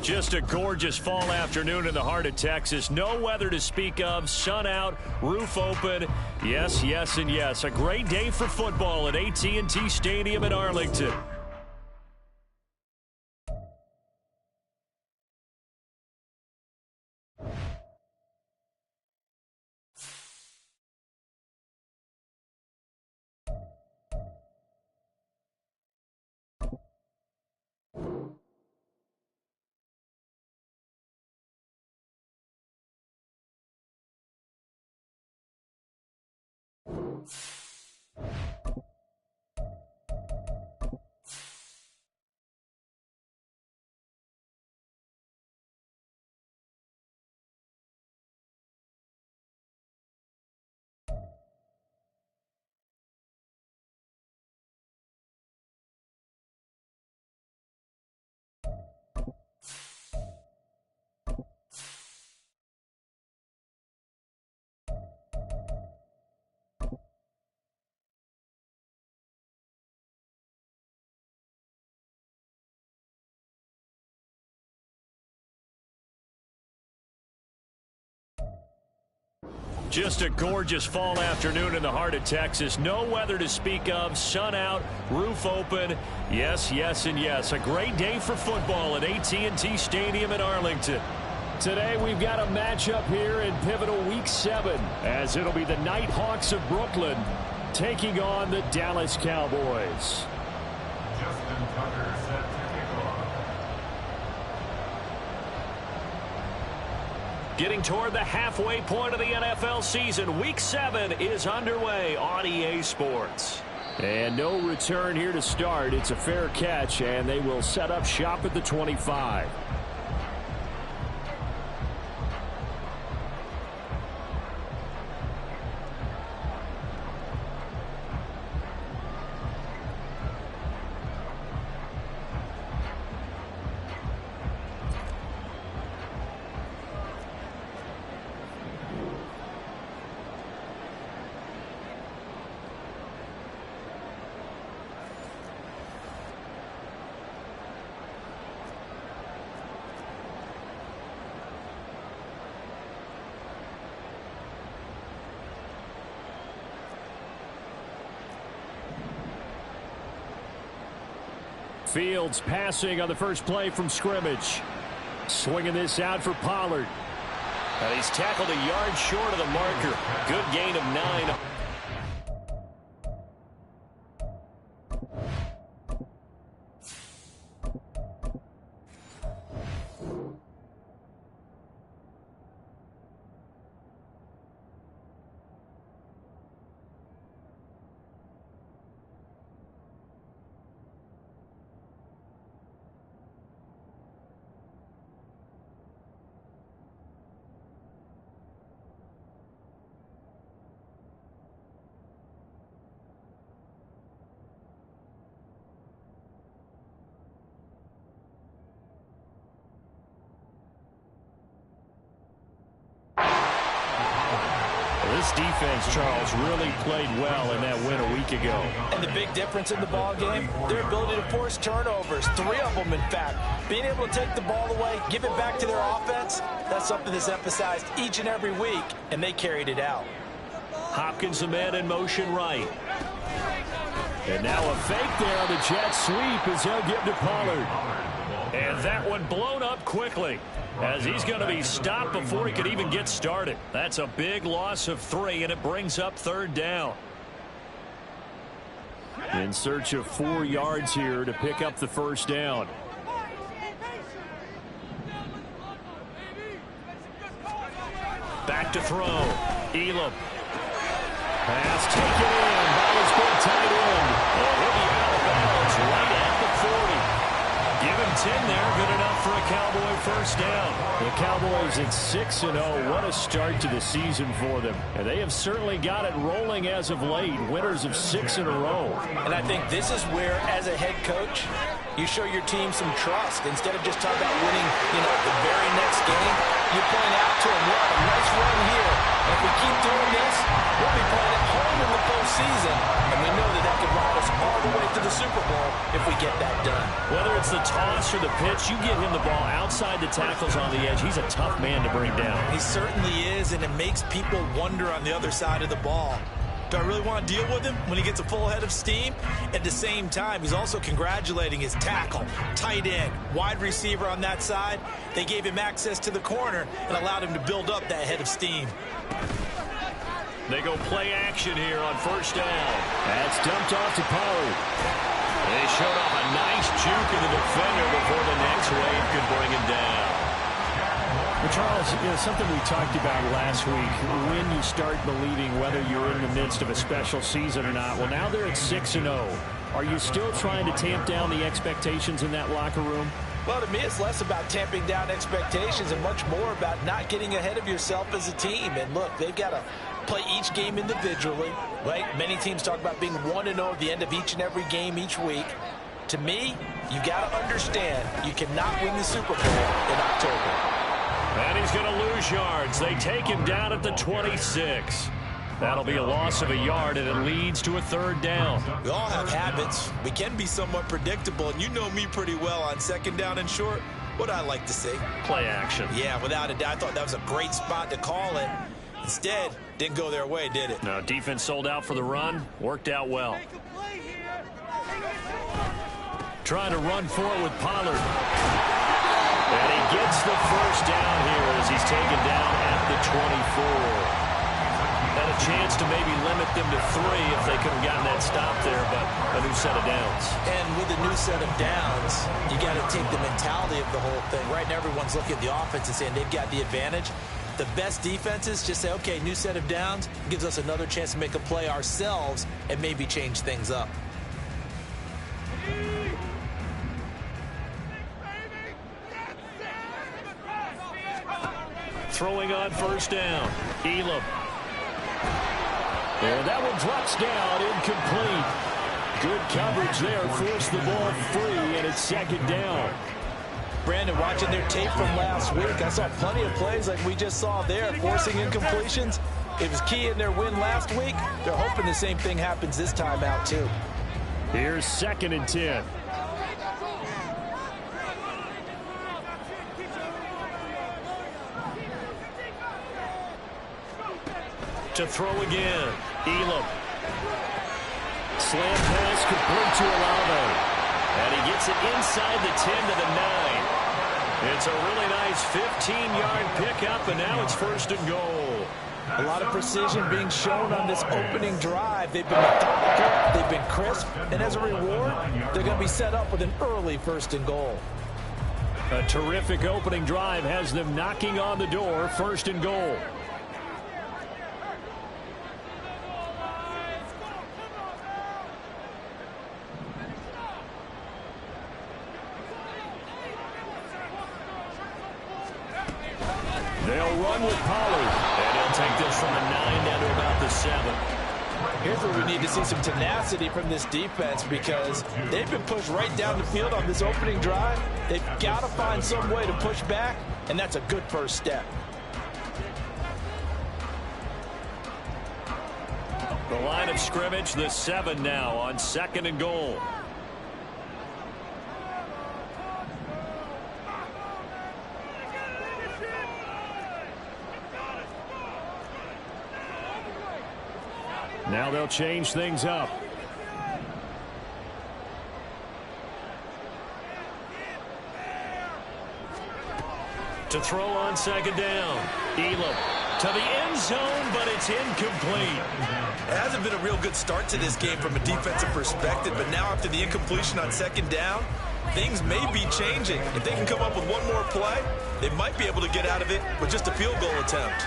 Just a gorgeous fall afternoon in the heart of Texas. No weather to speak of. Sun out, roof open. Yes, yes, and yes. A great day for football at AT&T Stadium in Arlington. Just a gorgeous fall afternoon in the heart of Texas. No weather to speak of. Sun out, roof open. Yes, yes, and yes. A great day for football at AT&T Stadium in Arlington. Today we've got a matchup here in pivotal Week 7, as it'll be the Nighthawks of Brooklyn taking on the Dallas Cowboys. Getting toward the halfway point of the NFL season. Week 7 is underway on EA Sports. And no return here to start. It's a fair catch, and they will set up shop at the 25. Fields passing on the first play from scrimmage. Swinging this out for Pollard. And he's tackled a yard short of the marker. Good gain of 9. This defense, Charles, really played well in that win a week ago. And the big difference in the ball game, their ability to force turnovers, 3 of them in fact. Being able to take the ball away, give it back to their offense, that's something that's emphasized each and every week, and they carried it out. Hopkins, the man in motion right. And now a fake there on the jet sweep as he'll get to Pollard. And that one blown up quickly, as he's going to be stopped before he could even get started. That's a big loss of 3, and it brings up 3rd down. In search of 4 yards here to pick up the 1st down. Back to throw. Elam. Pass taken in by his big tight end. And he'll be out of bounds right at the 40. Give him 10 there. Good enough for a Cowboy 1st down. The Cowboys at 6-0. What a start to the season for them. And they have certainly got it rolling as of late. Winners of 6 in a row. And I think this is where, as a head coach, you show your team some trust. Instead of just talking about winning, the very next game, you point out to them, look, a nice run here. And if we keep doing this, we'll be playing at home in the postseason. And we know that that could ride us all the way to the Super Bowl if we get that done. Whether it's the toss or the pitch, you get him the ball outside the tackles on the edge. He's a tough man to bring down. He certainly is, and it makes people wonder on the other side of the ball. Do I really want to deal with him when he gets a full head of steam? At the same time, he's also congratulating his tackle, tight end, wide receiver on that side. They gave him access to the corner and allowed him to build up that head of steam. They go play action here on first down. That's dumped off to Pollard. They showed off a nice juke of the defender before the next wave could bring him down. Well, Charles, something we talked about last week, when you start believing whether you're in the midst of a special season or not. Well, now they're at 6-0. Are you still trying to tamp down the expectations in that locker room? Well, to me, it's less about tamping down expectations and much more about not getting ahead of yourself as a team. And look, they've got to play each game individually, right? Many teams talk about being 1-0 at the end of each and every game each week. To me, you got to understand you cannot win the Super Bowl in October. And he's going to lose yards. They take him down at the 26. That'll be a loss of a yard, and it leads to a third down. We all have habits. We can be somewhat predictable, and you know me pretty well on second down and short. What I like to see? Play action. Yeah, without a doubt. I thought that was a great spot to call it. Instead, didn't go their way, did it? No, defense sold out for the run. Worked out well. Trying to run for it with Pollard. And he gets the first down here as he's taken down at the 24. Had a chance to maybe limit them to 3 if they could have gotten that stop there, but a new set of downs. And with a new set of downs, you got to take the mentality of the whole thing. Right now, everyone's looking at the offense and saying they've got the advantage. The best defenses just say, okay, new set of downs, gives us another chance to make a play ourselves and maybe change things up. Throwing on first down. Elam. And that one drops down, incomplete. Good coverage there, forced the ball free, and it's second down. Brandon, watching their tape from last week, I saw plenty of plays like we just saw there, forcing incompletions. It was key in their win last week. They're hoping the same thing happens this time out, too. Here's 2nd and 10. To throw again. Elam. Slam pass complete to Olave. And he gets it inside the 10 to the 9. It's a really nice 15-yard pickup, and now it's 1st and goal. A lot of precision being shown on this opening drive. They've been methodical, they've been crisp, and as a reward, they're going to be set up with an early 1st and goal. A terrific opening drive has them knocking on the door, 1st and goal. They'll run with Pollard. And he'll take this from the 9 down to about the 7. Here's where we need to see some tenacity from this defense because they've been pushed right down the field on this opening drive. They've got to find some way to push back, and that's a good first step. The line of scrimmage, the 7 now on 2nd and goal. Now they'll change things up. To throw on 2nd down. Elam to the end zone, but it's incomplete. It hasn't been a real good start to this game from a defensive perspective, but now after the incompletion on 2nd down, things may be changing. If they can come up with one more play, they might be able to get out of it with just a field goal attempt.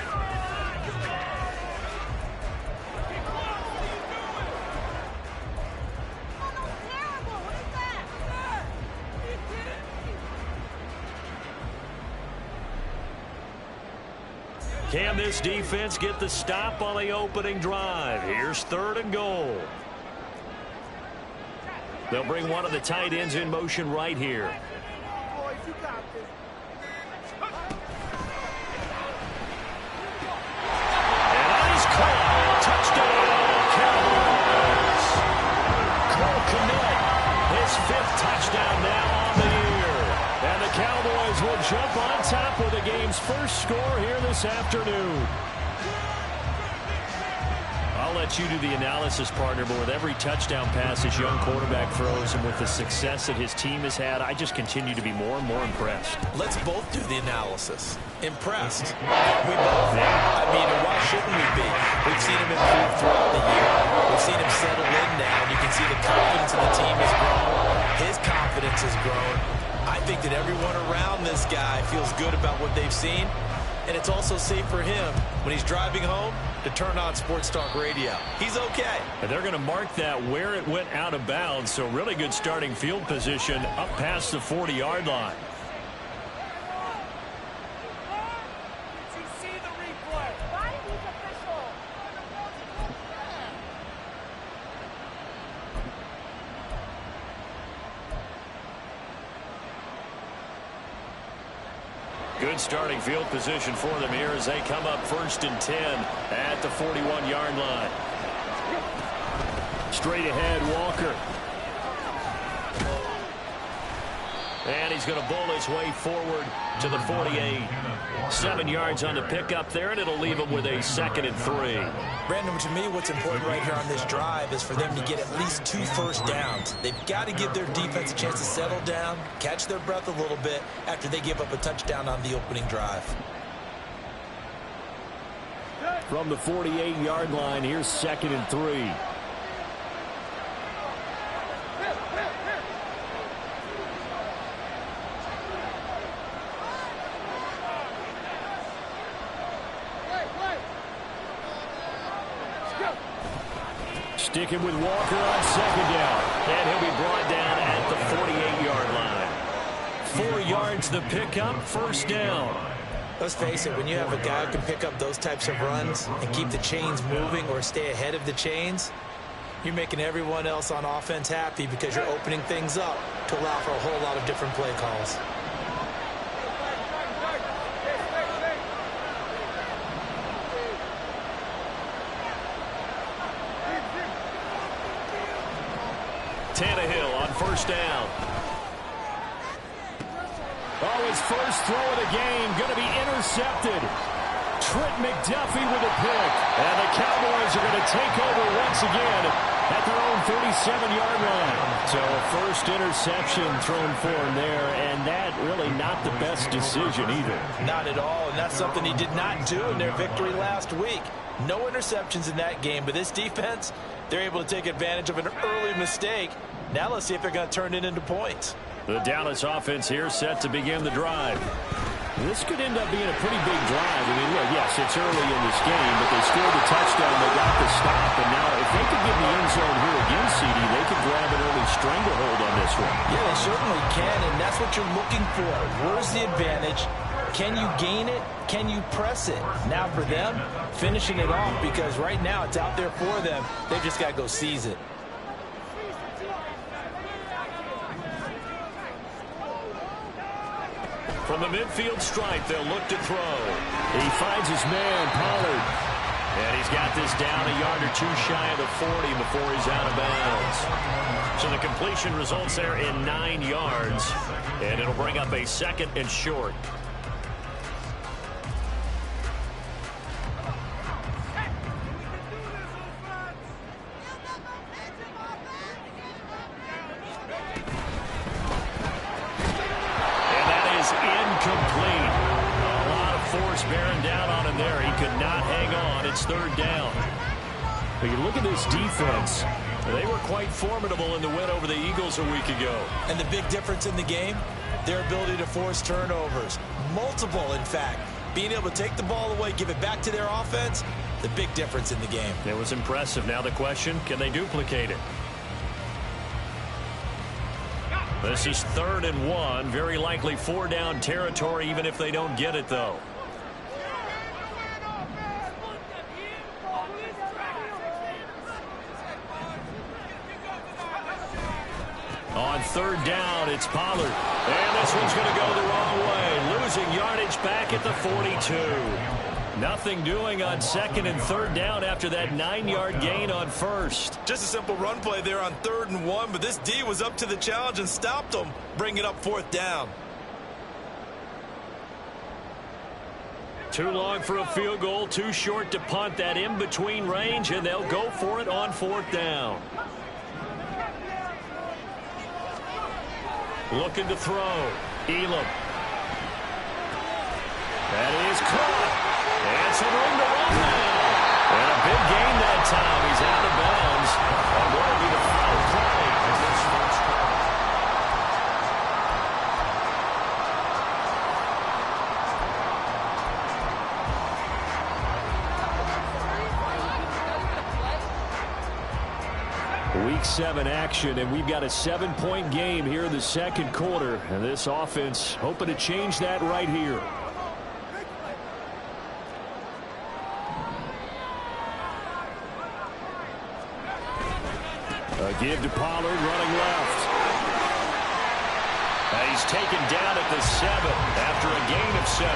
Can this defense get the stop on the opening drive? Here's 3rd and goal. They'll bring one of the tight ends in motion right here. And he's caught. Touchdown, Cowboys. Cole first score here this afternoon. I'll let you do the analysis, partner, but with every touchdown pass this young quarterback throws and with the success that his team has had, I just continue to be more and more impressed. Let's both do the analysis. Impressed. We both. I mean, why shouldn't we be? We've seen him improve throughout the year. We've seen him settle in now. You can see the confidence in the team has grown. His confidence has grown. I think that everyone around this guy feels good about what they've seen. And it's also safe for him when he's driving home to turn on Sports Talk Radio. He's okay. And they're going to mark that where it went out of bounds. So really good starting field position up past the 40-yard line. Did you see the replay? Why is he official? Good starting field position for them here as they come up 1st and 10 at the 41-yard line. Straight ahead, Walker. And he's going to bowl his way forward to the 48. 7 yards on the pickup there, and it'll leave him with a 2nd and 3. Brandon, to me, what's important right here on this drive is for them to get at least 2 first downs. They've got to give their defense a chance to settle down, catch their breath a little bit after they give up a touchdown on the opening drive. From the 48-yard line, here's 2nd and 3. Sticking with Walker on 2nd down. And he'll be brought down at the 48-yard line. 4 yards the pickup, 1st down. Let's face it, when you have a guy who can pick up those types of runs and keep the chains moving or stay ahead of the chains, you're making everyone else on offense happy because you're opening things up to allow for a whole lot of different play calls. Tannehill on 1st down. Oh, his first throw of the game going to be intercepted. Trent McDuffie with a pick. And the Cowboys are going to take over once again at their own 37-yard line. So a first interception thrown for him there, and that really not the best decision either. Not at all, and that's something he did not do in their victory last week. No interceptions in that game, but this defense, they're able to take advantage of an early mistake. Now let's see if they're going to turn it into points. The Dallas offense here set to begin the drive. This could end up being a pretty big drive. I mean, look, yes, it's early in this game, but they scored a touchdown. They got the stop, and now if they could get in the end zone here again, CD, they could grab an early stranglehold on this one. Yeah, they certainly can, and that's what you're looking for. Where's the advantage? Can you gain it? Can you press it? Now for them, finishing it off, because right now it's out there for them. They've just got to go seize it. From the midfield stripe, they'll look to throw. He finds his man, Pollard. And he's got this down a yard or 2 shy of the 40 before he's out of bounds. So the completion results there in 9 yards. And it'll bring up a 2nd and short. Incomplete. A lot of force bearing down on him there. He could not hang on. It's 3rd down. But you look at this defense. They were quite formidable in the win over the Eagles a week ago. And the big difference in the game, their ability to force turnovers. Multiple, in fact. Being able to take the ball away, give it back to their offense, the big difference in the game. It was impressive. Now the question, can they duplicate it? This is 3rd and 1. Very likely 4-down territory, even if they don't get it, though. On 3rd down, it's Pollard. And this one's going to go the wrong way. Losing yardage back at the 42. Nothing doing on 2nd and 3rd down after that 9-yard gain on 1st. Just a simple run play there on 3rd and 1, but this D was up to the challenge and stopped them, bringing up 4th down. Too long for a field goal, too short to punt. That in-between range, and they'll go for it on 4th down. Looking to throw. Elam. That is caught. And some room to run now. And a big gain that time. He's out of bounds. And what will be the final play in this first quarter? Week 7 action, and we've got a 7-point game here in the second quarter. And this offense hoping to change that right here. A give to Pollard running left. He's taken down at the 7 after a gain of 7.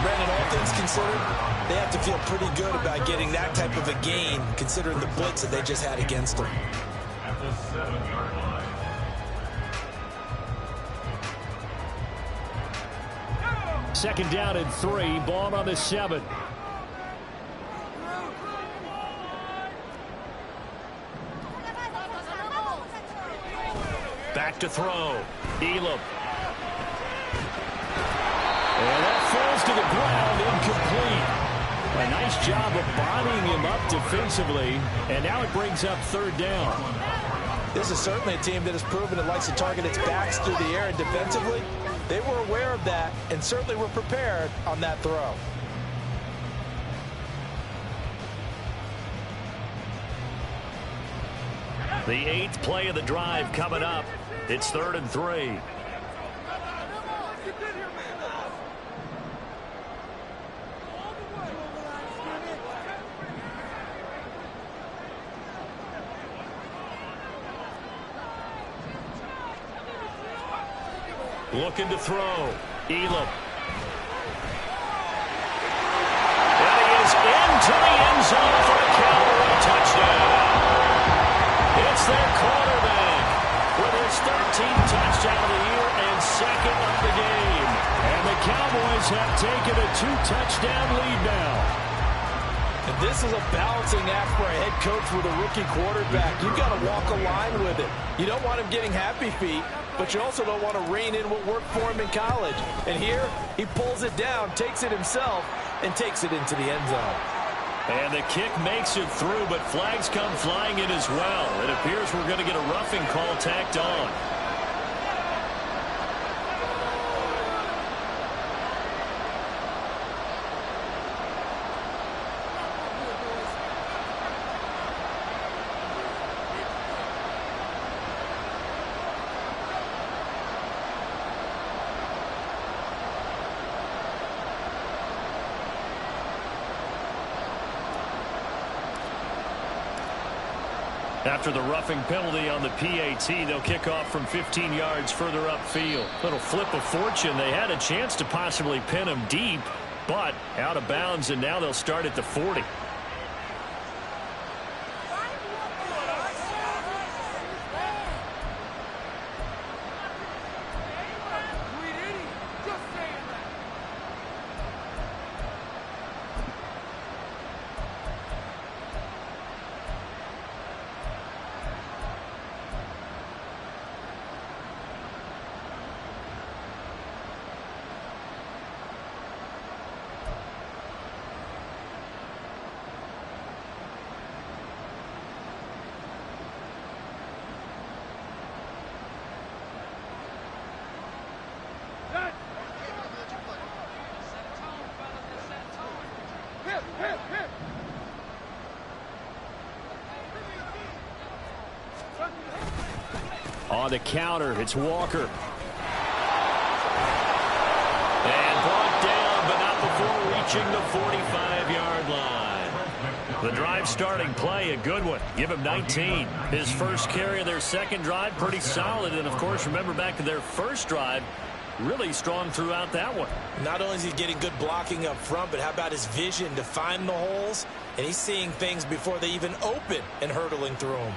Brandon, all things considered, they have to feel pretty good about getting that type of a gain, considering the blitz that they just had against them. At the 7-yard line. Second down and 3. Ball on the 7. Back to throw. Elam. And that falls to the ground, incomplete. A nice job of bodying him up defensively, and now it brings up 3rd down. This is certainly a team that has proven it likes to target its backs through the air, and defensively, they were aware of that and certainly were prepared on that throw. The 8th play of the drive coming up. It's 3rd and 3. Looking to throw. Elam. And he is into the end zone for a Cowboy touchdown. It's their quarterback with his 13th touchdown of the year and 2nd of the game. And the Cowboys have taken a 2-touchdown lead now. And this is a balancing act for a head coach with a rookie quarterback. You've got to walk a line with it. You don't want him getting happy feet, but you also don't want to rein in what worked for him in college. And here, he pulls it down, takes it himself, and takes it into the end zone. And the kick makes it through, but flags come flying in as well. It appears we're going to get a roughing call tacked on. After the roughing penalty on the PAT, they'll kick off from 15 yards further upfield. Little flip of fortune. They had a chance to possibly pin him deep, but out of bounds, and now they'll start at the 40. On the counter, it's Walker. And brought down, but not before reaching the 45-yard line. The drive starting play, a good one. Give him 19. His first carry of their second drive, pretty solid. And, of course, remember back to their first drive, really strong throughout that one. Not only is he getting good blocking up front, but how about his vision to find the holes? And he's seeing things before they even open and hurtling through them.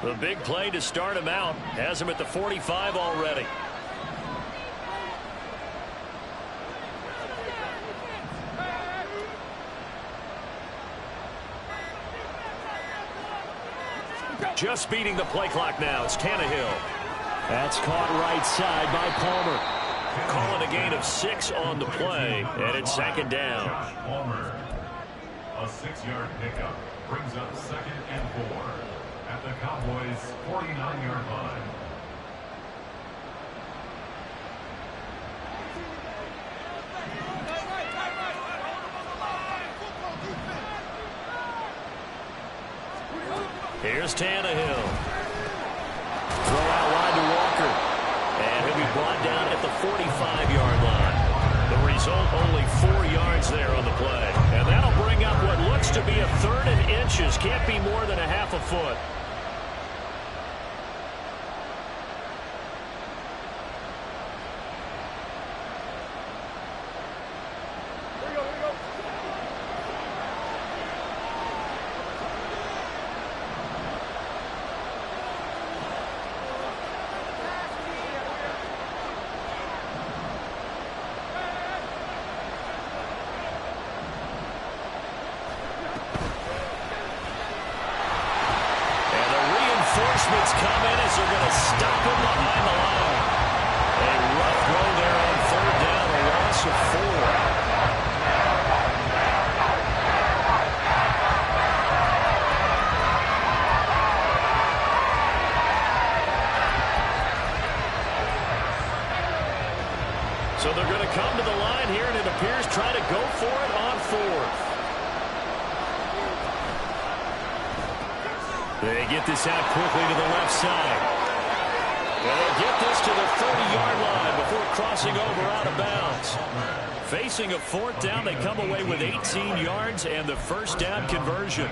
The big play to start him out has him at the 45 already. Just beating the play clock now. It's Tannehill. That's caught right side by Palmer. Calling a gain of 6 on the play, and it's second down. Palmer, a 6-yard pickup, brings up 2nd and 4 at the Cowboys' 49-yard line. Here's Tannehill. Throw out wide to Walker. And he'll be brought down at the 45-yard line. The result, only 4 yards there on the play. And that'll bring up what looks to be a 3rd and inches. Can't be more than a half a foot. Reinforcements come in as they're going to stop him behind the line. A rough throw there on 3rd down, a loss of 4. So they're going to come to the line here, and it appears try to go for it on 4th. They get this out quickly to the left side. And they get this to the 30-yard line before crossing over out of bounds. Facing a 4th down, they come away with 18 yards and the 1st down conversion.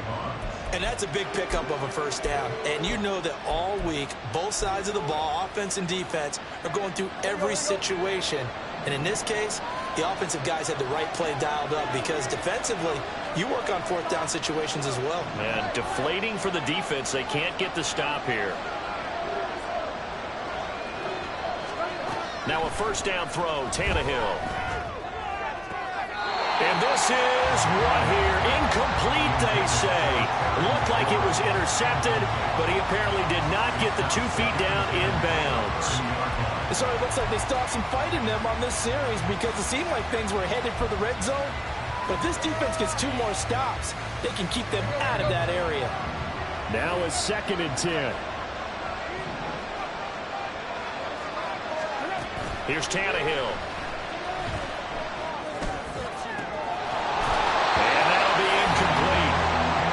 And that's a big pickup of a 1st down. And you know that all week, both sides of the ball, offense and defense, are going through every situation. And in this case, the offensive guys had the right play dialed up because defensively, you work on 4th down situations as well. And deflating for the defense. They can't get the stop here. Now a 1st down throw, Tannehill. And this is what here? Incomplete, they say. Looked like it was intercepted, but he apparently did not get the 2 feet down in bounds. So it looks like they stopped some fight in them on this series because it seemed like things were headed for the red zone. But if this defense gets 2 more stops, they can keep them out of that area. Now a 2nd and 10. Here's Tannehill. And that'll be incomplete.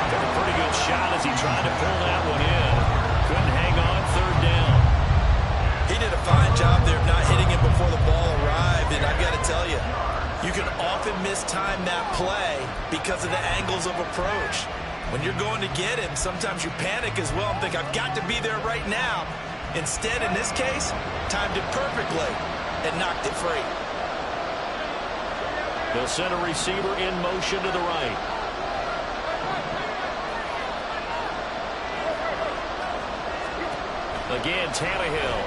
Took a pretty good shot as he tried to pull that one in. Couldn't hang on 3rd down. He did a fine job there of not hitting it before the ball arrived. And I've got to tell you, you can often mistime that play because of the angles of approach. When you're going to get him, sometimes you panic as well and think, I've got to be there right now. Instead, in this case, timed it perfectly and knocked it free. They'll send a receiver in motion to the right. Again, Tannehill.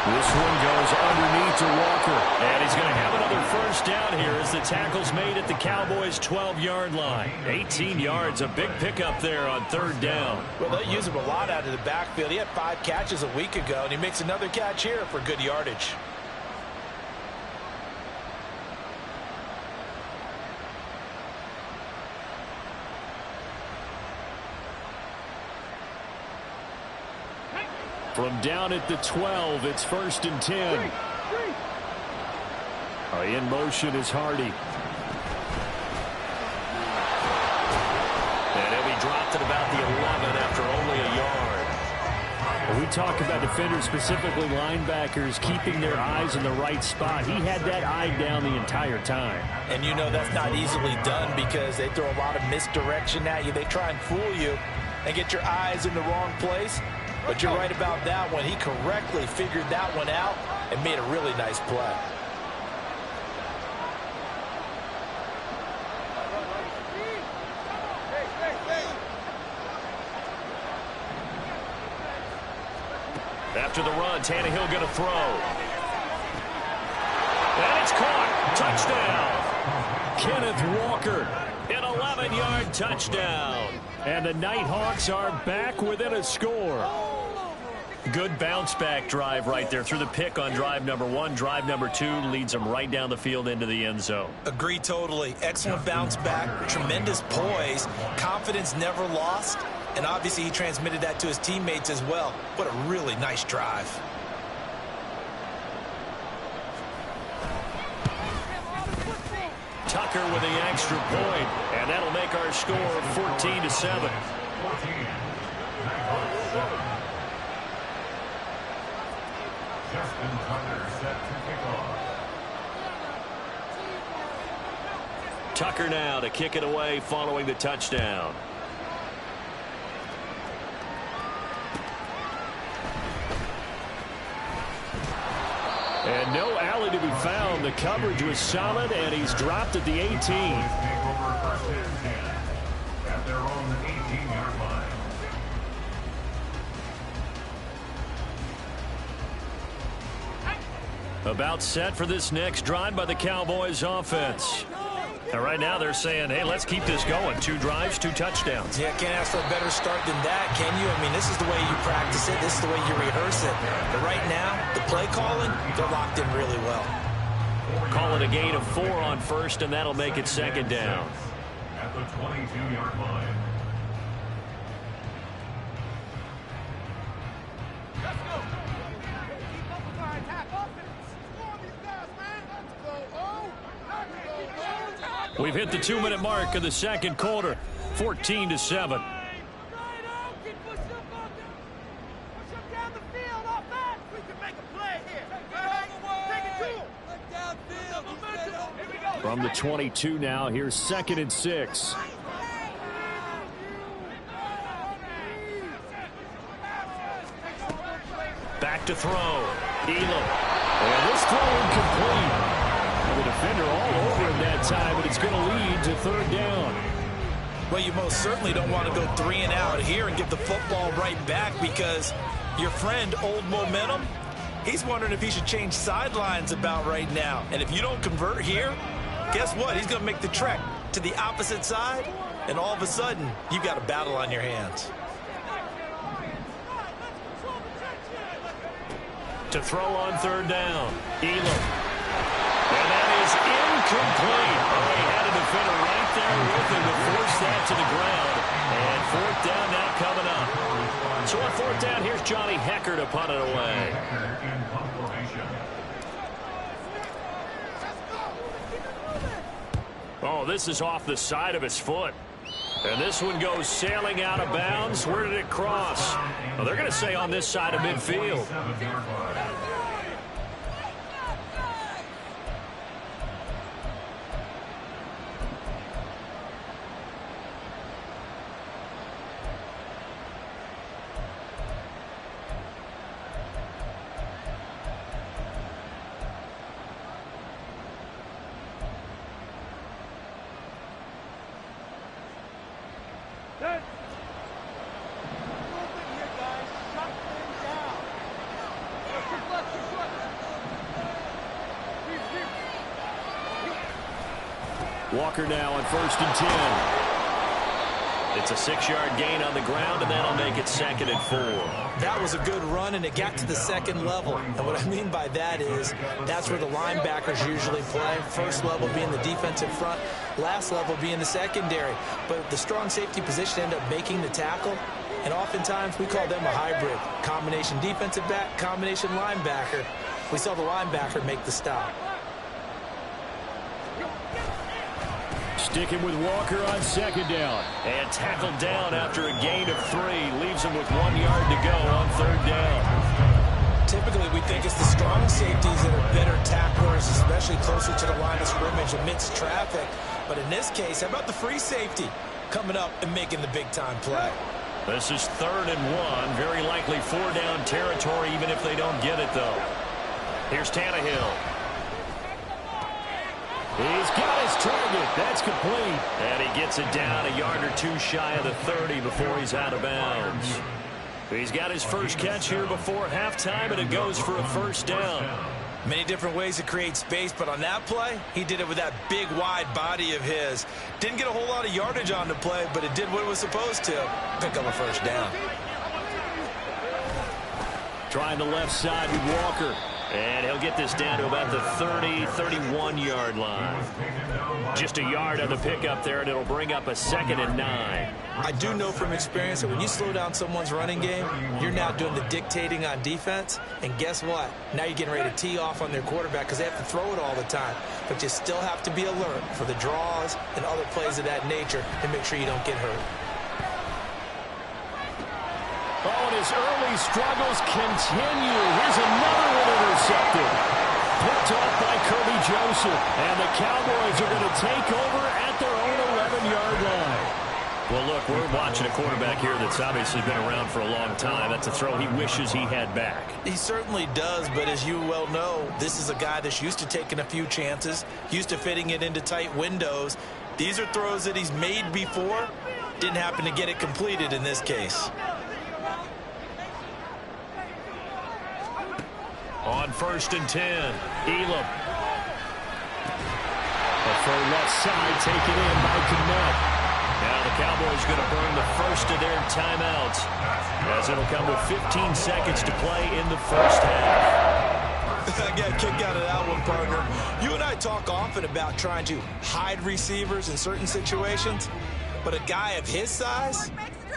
This one goes underneath to Walker. And he's going to have another 1st down here as the tackle's made at the Cowboys' 12-yard line. 18 yards, a big pickup there on 3rd down. Well, they'll use him a lot out of the backfield. He had 5 catches a week ago, and he makes another catch here for good yardage. From down at the 12, it's 1st and 10. In motion is Hardy. And he'll be dropped at about the 11 after only a yard. When we talk about defenders, specifically linebackers, keeping their eyes in the right spot, he had that eye down the entire time. And you know that's not easily done because they throw a lot of misdirection at you. They try and fool you and get your eyes in the wrong place. But you're right about that one. He correctly figured that one out and made a really nice play. After the run, Tannehill going to throw. And it's caught. Touchdown. Kenneth Walker, an 11-yard touchdown. And the Nighthawks are back within a score. Good bounce-back drive right there through the pick on drive number 1. Drive number 2 leads them right down the field into the end zone. Agree totally. Excellent bounce back, tremendous poise, confidence never lost, and obviously he transmitted that to his teammates as well. What a really nice drive. Tucker with the extra point, and that'll make our score 14-7. Justin Tucker set to kick off. Tucker now to kick it away following the touchdown. And no alley to be found. The coverage was solid, and he's dropped at the 18. Take over first and 10 at their own 18-yard line. About set for this next drive by the Cowboys offense. And right now they're saying, hey, let's keep this going. 2 drives, 2 touchdowns. Yeah, can't ask for a better start than that, can you? I mean, this is the way you practice it. This is the way you rehearse it. But right now, the play calling, they're locked in really well. Call it a gain of 4 on first, and that'll make it second down. At the 22-yard line. Let's go. Keep up with our attack offense. Score these guys, man. Let's go. Oh, We've hit the 2-minute mark of the second quarter. 14-7. From the 22 now, here's 2nd and 6. Back to throw. Elam. And this throw incomplete. The defender all over him that time, but it's going to lead to 3rd down. Well, you most certainly don't want to go 3 and out here and give the football right back, because your friend, Old Momentum, he's wondering if he should change sidelines about right now. And if you don't convert here, guess what? He's going to make the trek to the opposite side, and all of a sudden, you've got a battle on your hands. To throw on 3rd down. Elam. And that is incomplete. Oh, he had a defender right there with him to force that to the ground. And 4th down now coming up. So on 4th down, here's Johnny Hecker to punt it away. Oh, this is off the side of his foot. And this one goes sailing out of bounds. Where did it cross? Well, they're going to say on this side of midfield. Walker now on 1st and 10. It's a 6-yard gain on the ground, and that'll make it 2nd and 4. That was a good run, and it got to the 2nd level. And what I mean by that is that's where the linebackers usually play. First level being the defensive front, last level being the secondary. But the strong safety position ended up making the tackle, and oftentimes we call them a hybrid. Combination defensive back, combination linebacker. We saw the linebacker make the stop. Sticking with Walker on 2nd down. And tackled down after a gain of 3. Leaves him with 1 yard to go on 3rd down. Typically, we think it's the strong safeties that are better tacklers, especially closer to the line of scrimmage amidst traffic. But in this case, how about the free safety coming up and making the big-time play? This is 3rd and 1. Very likely 4-down territory, even if they don't get it, though. Here's Tannehill. He's got his target. That's complete. And he gets it down a yard or 2 shy of the 30 before he's out of bounds. He's got his first catch here before halftime, and it goes for a first down. Many different ways to create space, but on that play, he did it with that big, wide body of his. Didn't get a whole lot of yardage on the play, but it did what it was supposed to. Pick up a first down. Trying the left side with Walker. And he'll get this down to about the 30, 31-yard line. Just a yard on the pickup there, and it'll bring up a 2nd and 9. I do know from experience that when you slow down someone's running game, you're now doing the dictating on defense. And guess what? Now you're getting ready to tee off on their quarterback because they have to throw it all the time. But you still have to be alert for the draws and other plays of that nature and make sure you don't get hurt. Oh, and his early struggles continue. Here's another one intercepted. Picked off by Kirby Joseph. And the Cowboys are going to take over at their own 11-yard line. Well, look, we're watching a quarterback here that's obviously been around for a long time. That's a throw he wishes he had back. He certainly does, but as you well know, this is a guy that's used to taking a few chances, used to fitting it into tight windows. These are throws that he's made before. Didn't happen to get it completed in this case. On 1st and 10, Elam. A throw left side taken in by Kmet. Now the Cowboys going to burn the first of their timeouts as it'll come with 15 seconds to play in the first half. I got a kick out of that one, partner. You and I talk often about trying to hide receivers in certain situations, but a guy of his size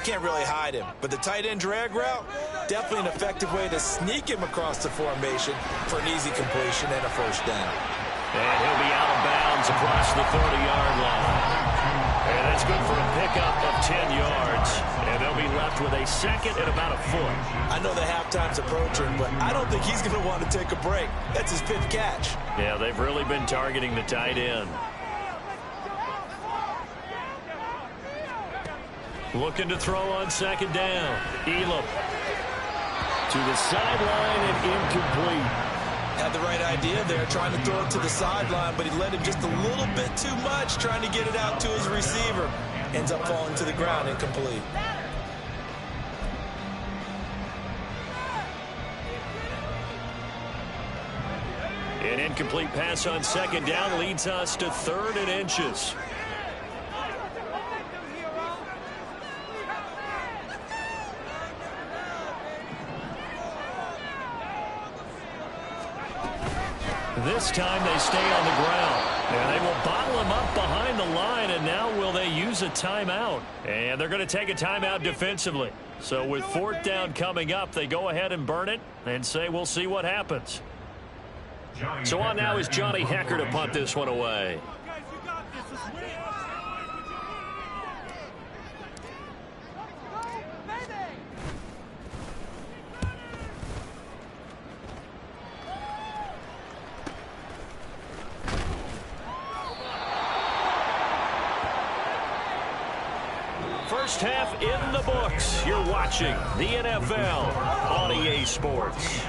can't really hide him. But the tight end drag route, definitely an effective way to sneak him across the formation for an easy completion and a first down. And he'll be out of bounds across the 30-yard line. And that's good for a pickup of 10 yards. And they'll be left with a 2nd and about a foot. I know the halftime's approaching, but I don't think he's going to want to take a break. That's his 5th catch. Yeah, they've really been targeting the tight end. Looking to throw on 2nd down. Elam to the sideline and incomplete. Had the right idea there, trying to throw it to the sideline, but he let him just a little bit too much, trying to get it out to his receiver. Ends up falling to the ground, incomplete. An incomplete pass on 2nd down leads us to 3rd and inches. This time they stay on the ground. And they will bottle him up behind the line, and now will they use a timeout? And they're going to take a timeout defensively. So with 4th down coming up, they go ahead and burn it and say we'll see what happens. So on now is Johnny Hecker to punt this one away. First half in the books. You're watching the NFL on EA Sports.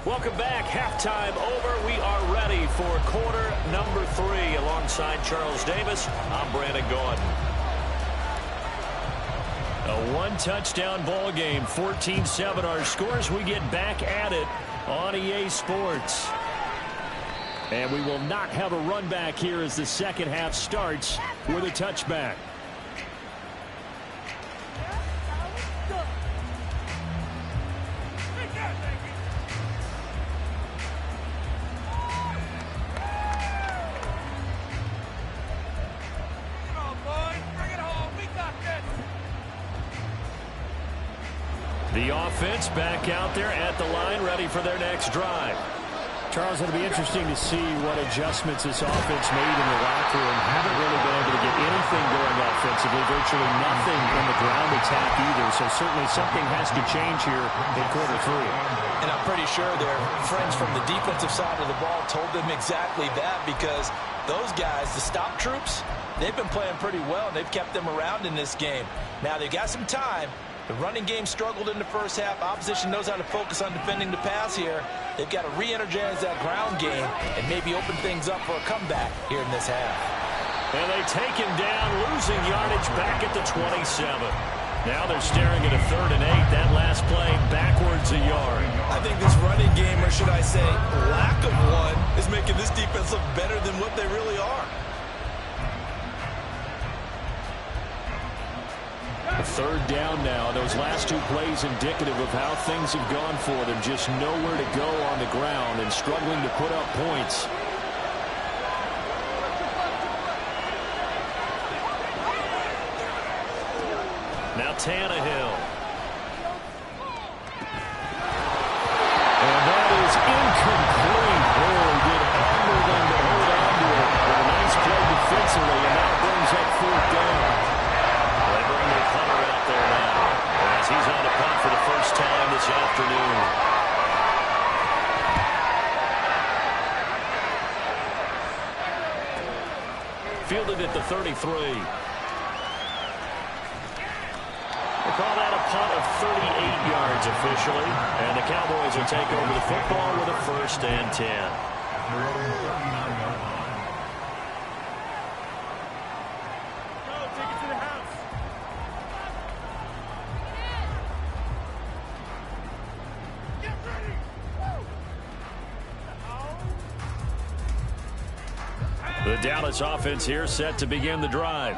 Welcome back. Halftime over. We are ready for quarter number 3. Alongside Charles Davis, I'm Brandon Gordon. A one-touchdown ball game, 14-7 our scores. We get back at it on EA Sports. And we will not have a run back here as the second half starts with a touchback. The offense back out there at the line, ready for their next drive. Charles, it'll be interesting to see what adjustments this offense made in the locker room. Haven't really been able to get anything going offensively, virtually nothing in the ground attack either. So certainly something has to change here in quarter 3. And I'm pretty sure their friends from the defensive side of the ball told them exactly that, because those guys, the stop troops, they've been playing pretty well. They've kept them around in this game. Now they've got some time, The running game struggled in the first half. Opposition knows how to focus on defending the pass here. They've got to re-energize that ground game and maybe open things up for a comeback here in this half. And they take him down, losing yardage back at the 27. Now they're staring at a 3rd and 8. That last play backwards a yard. I think this running game, or should I say lack of one, is making this defense look better than what they really are. Third down now. Those last 2 plays indicative of how things have gone for them. Just nowhere to go on the ground and struggling to put up points. Now Tannehill. And that is incomplete. Oh, he did everything to hold on to it. But a nice play defensively, and that brings up 4th down. They bring their punter out there now as he's on the punt for the first time this afternoon. Fielded at the 33. Call that a punt of 38 yards officially. And the Cowboys will take over the football with a 1st and 10. Go, take it to the house. Get ready. The Dallas offense here set to begin the drive.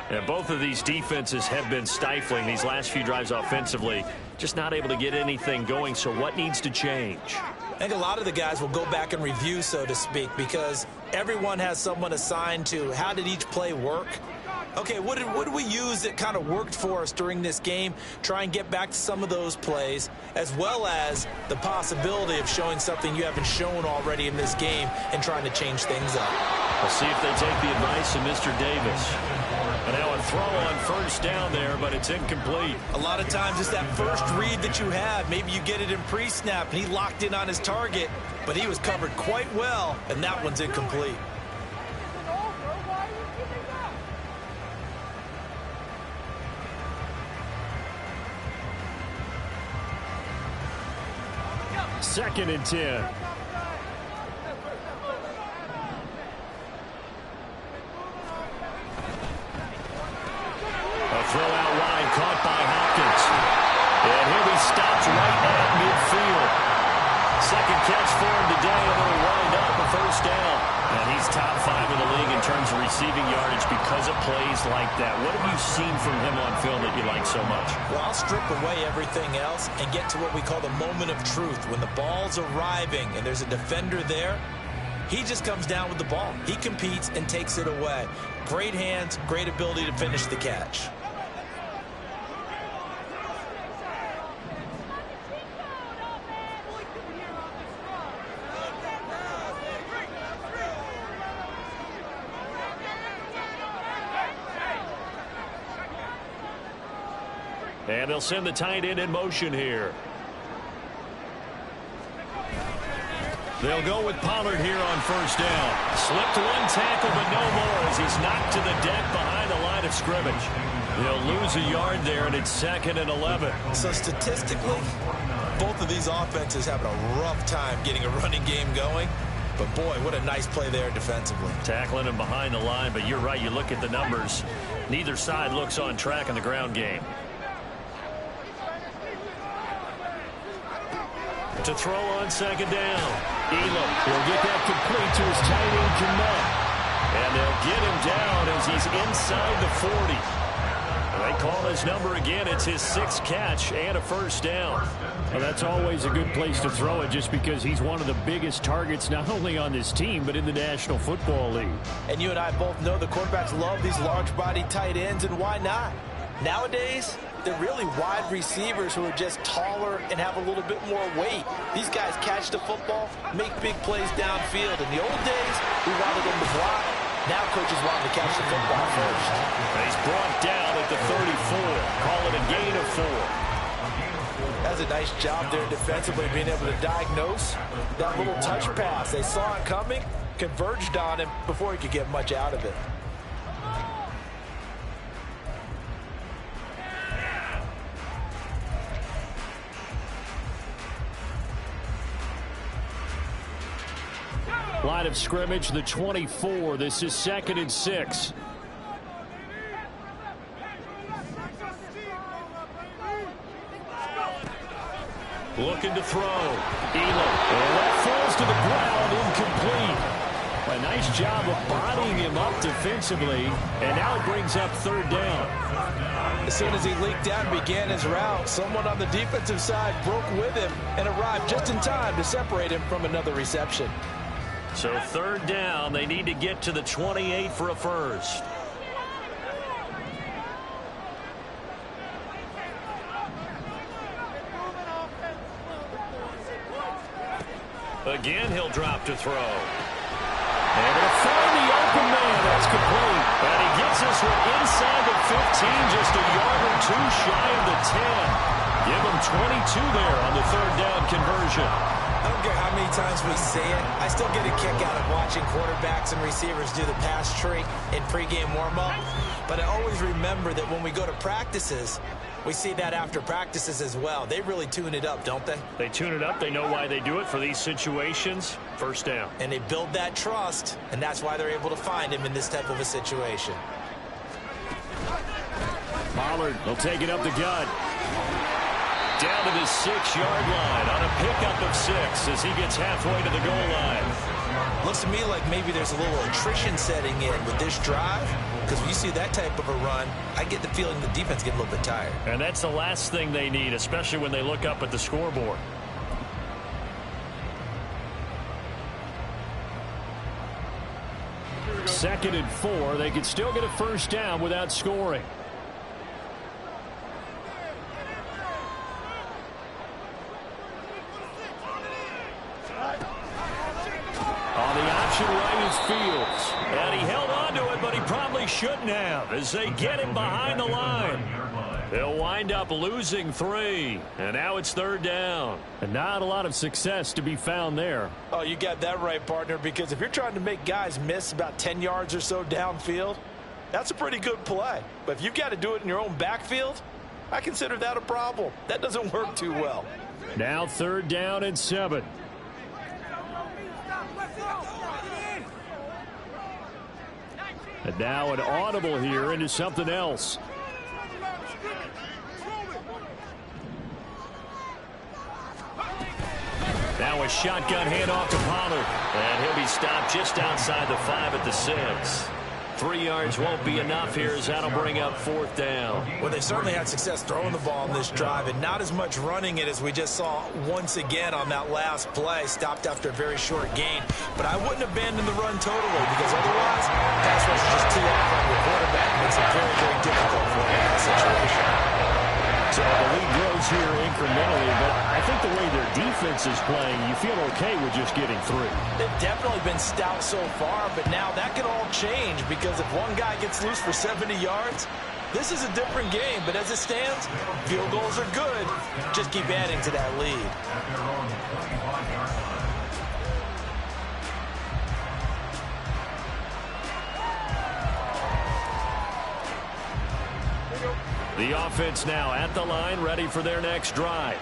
And both of these defenses have been stifling these last few drives offensively. Just not able to get anything going. So what needs to change? I think a lot of the guys will go back and review, so to speak, because everyone has someone assigned to how did each play work. Okay, what did we use that kind of worked for us during this game? Try and get back to some of those plays, as well as the possibility of showing something you haven't shown already in this game and trying to change things up. We'll see if they take the advice of Mr. Davis. And now a throw on 1st down there, but it's incomplete. A lot of times it's that first read that you have. Maybe you get it in pre-snap, and he locked in on his target, but he was covered quite well, and that one's incomplete. Second and 10. Throw out wide, caught by Hopkins. And he'll be stopped right at midfield. Second catch for him today, and it'll wind up a 1st down. And he's top 5 in the league in terms of receiving yardage because of plays like that. What have you seen from him on film that you like so much? Well, I'll strip away everything else and get to what we call the moment of truth. When the ball's arriving and there's a defender there, he just comes down with the ball. He competes and takes it away. Great hands, great ability to finish the catch. And they'll send the tight end in motion here. They'll go with Pollard here on 1st down. Slipped 1 tackle, but no more as he's knocked to the deck behind the line of scrimmage. They'll lose a yard there, and it's 2nd and 11. So statistically, both of these offenses having a rough time getting a running game going. But, boy, what a nice play there defensively. Tackling him behind the line, but you're right. You look at the numbers. Neither side looks on track in the ground game. To throw on 2nd down. Elam will get that complete to his tight end, Kmet. And they'll get him down as he's inside the 40. They call his number again. It's his 6th catch and a 1st down. Well, that's always a good place to throw it just because he's one of the biggest targets not only on this team but in the National Football League. And you and I both know the quarterbacks love these large-bodied tight ends, and why not? Nowadays, they're really wide receivers who are just taller and have a little bit more weight. These guys catch the football, make big plays downfield. In the old days, we wanted them to block. Now coaches want them to catch the football first. He's brought down at the 34. Call it a gain of 4. That's a nice job there defensively, being able to diagnose that little touch pass. They saw it coming, converged on him before he could get much out of it. Line of scrimmage, the 24. This is 2nd and 6. Looking to throw. Elam. And that falls to the ground, incomplete. A nice job of bodying him up defensively, and now it brings up 3rd down. As soon as he leaked out and began his route, someone on the defensive side broke with him and arrived just in time to separate him from another reception. So 3rd down, they need to get to the 28 for a first. Again, he'll drop to throw. Able to find the open man. That's complete. And he gets this one inside the 15, just a yard or 2 shy of the 10. Give him 22 there on the 3rd down conversion. I don't care how many times we say it, I still get a kick out of watching quarterbacks and receivers do the pass tree in pregame warm-up. But I always remember that when we go to practices, we see that after practices as well. They really tune it up, don't they? They tune it up. They know why they do it for these situations. 1st down. And they build that trust, and that's why they're able to find him in this type of a situation. Pollard will take it up the gut. Down to the 6-yard line on a pickup of 6 as he gets halfway to the goal line. Looks to me like maybe there's a little attrition setting in with this drive, because when you see that type of a run, I get the feeling the defense get a little bit tired. And that's the last thing they need, especially when they look up at the scoreboard. Second and 4. They could still get a 1st down without scoring. On the option right is Fields. And he held on to it, but he probably shouldn't have as they get him behind the line. They'll wind up losing 3. And now it's 3rd down. And not a lot of success to be found there. Oh, you got that right, partner, because if you're trying to make guys miss about 10 yards or so downfield, that's a pretty good play. But if you've got to do it in your own backfield, I consider that a problem. That doesn't work too well. Now 3rd down and 7. And now an audible here into something else. Now a shotgun handoff to Pollard. And he'll be stopped just outside the 5 at the 6. 3 yards won't be enough here as that'll bring up 4th down. Well, they certainly had success throwing the ball on this drive and not as much running it as we just saw once again on that last play. Stopped after a very short gain. But I wouldn't abandon the run totally because otherwise, pass rush is just too off on your quarterback. It makes it very, very difficult for him in that situation. So the lead grows here incrementally, but I think the way their defense is playing, you feel okay with just getting 3. They've definitely been stout so far, but now that could all change because if one guy gets loose for 70 yards, this is a different game. But as it stands, field goals are good. Just keep adding to that lead. The offense now at the line, ready for their next drive.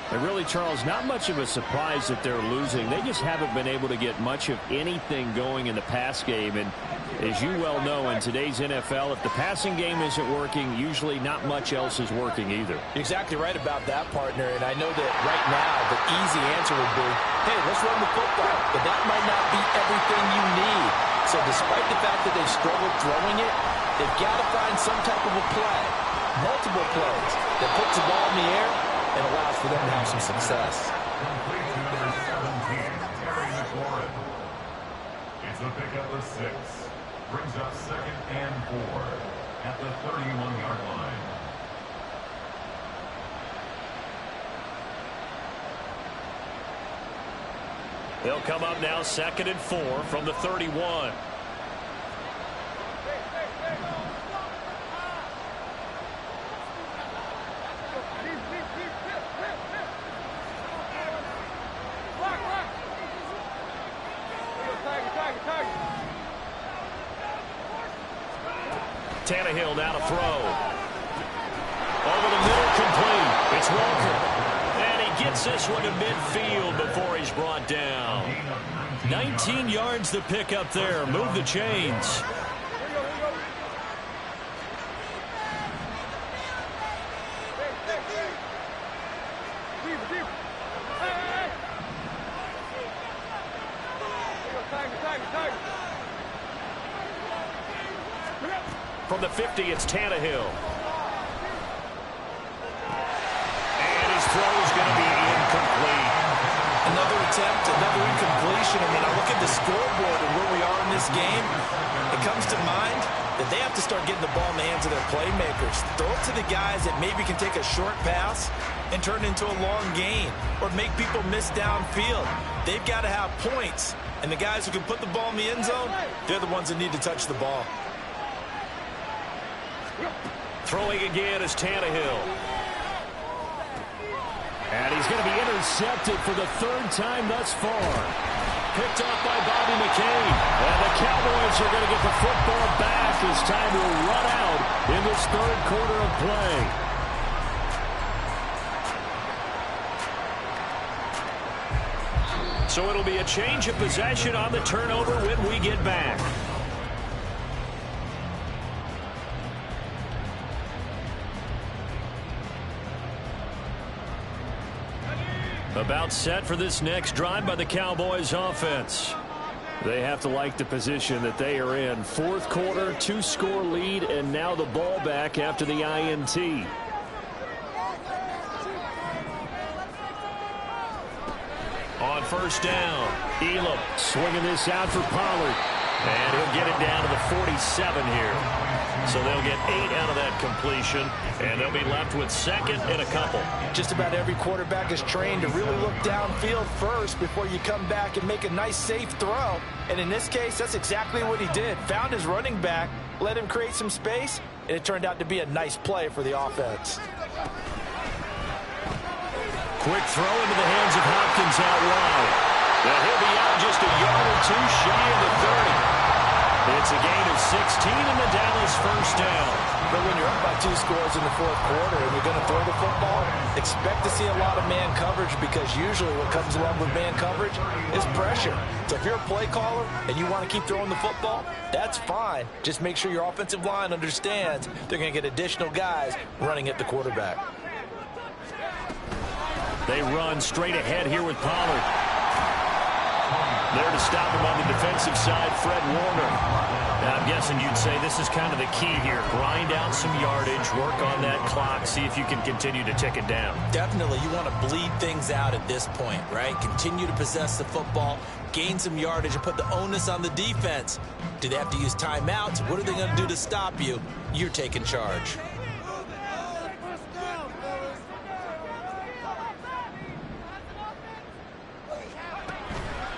And really, Charles, not much of a surprise that they're losing. They just haven't been able to get much of anything going in the pass game. And as you well know, in today's NFL, if the passing game isn't working, usually not much else is working either. You're exactly right about that, partner. And I know that right now the easy answer would be, hey, let's run the football. But that might not be everything you need. So despite the fact that they've struggled throwing it, they've got to find some type of a play. Multiple plays that puts the ball in the air and allows for them to have some success. It's a pickup of 6. Brings up 2nd and 4 at the 31-yard line. They'll come up now 2nd and 4 from the 31. Tannehill now to throw. Over the middle, complete. It's Walker. And he he gets this one to midfield before he's brought down. 19 yards to pick up there. Move the chains. From the 50, it's Tannehill. And his throw is going to be incomplete. Another attempt, another incompletion. I mean, I look at the scoreboard and where we are in this game. It comes to mind that they have to start getting the ball in the hands of their playmakers. Throw it to the guys that maybe can take a short pass and turn it into a long gain or make people miss downfield. They've got to have points. And the guys who can put the ball in the end zone, they're the ones that need to touch the ball. Throwing again is Tannehill. And he's going to be intercepted for the third time thus far. Picked up by Bobby McCain. And the Cowboys are going to get the football back as time will run out in this third quarter of play. So it'll be a change of possession on the turnover when we get back. About set for this next drive by the Cowboys offense. They have to like the position that they are in. Fourth quarter, 2-score lead, and now the ball back after the INT. On first down, Elam swinging this out for Pollard. And he'll get it down to the 47 here. So they'll get 8 out of that completion, and they'll be left with second and a couple. Just about every quarterback is trained to really look downfield first before you come back and make a nice, safe throw. And in this case, that's exactly what he did. Found his running back, let him create some space, and it turned out to be a nice play for the offense. Quick throw into the hands of Hopkins out wide. Now he'll be out just a yard or two shy of the 30. It's a gain of 16 in the Dallas first down. But when you're up by 2 scores in the fourth quarter and you're going to throw the football, expect to see a lot of man coverage because usually what comes along with man coverage is pressure. So if you're a play caller and you want to keep throwing the football, that's fine. Just make sure your offensive line understands they're going to get additional guys running at the quarterback. They run straight ahead here with Pollard. There to stop him on the defensive side, Fred Warner. Now, I'm guessing you'd say this is kind of the key here. Grind out some yardage, work on that clock, see if you can continue to tick it down. Definitely, you want to bleed things out at this point, right? Continue to possess the football, gain some yardage, and put the onus on the defense. Do they have to use timeouts? What are they going to do to stop you? You're taking charge.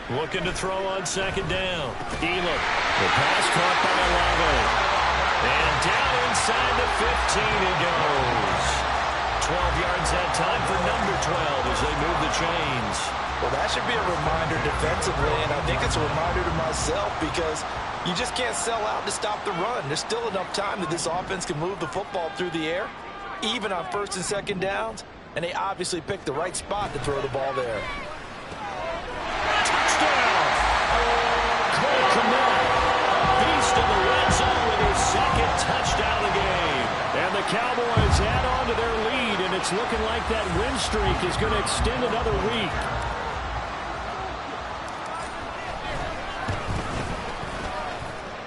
Looking to throw on second down. Elam. The pass caught by Olave. And down inside the 15 it goes. 12 yards that time for number 12 as they move the chains. Well, that should be a reminder defensively, and I think it's a reminder to myself because you just can't sell out to stop the run. There's still enough time that this offense can move the football through the air, even on first and second downs, and they obviously picked the right spot to throw the ball there. Beast in the red zone with his second touchdown of the game. And the Cowboys add on to their lead, and it's looking like that win streak is going to extend another week.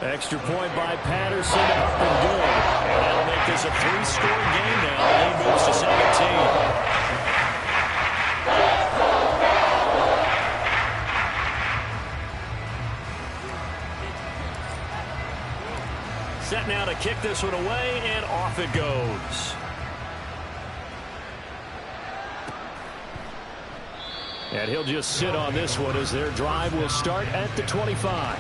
Extra point by Patterson, up and good. And that'll make this a 3-score game now. The lead moves to 17. Set now to kick this one away, and off it goes. And he'll just sit on this one as their drive will start at the 25.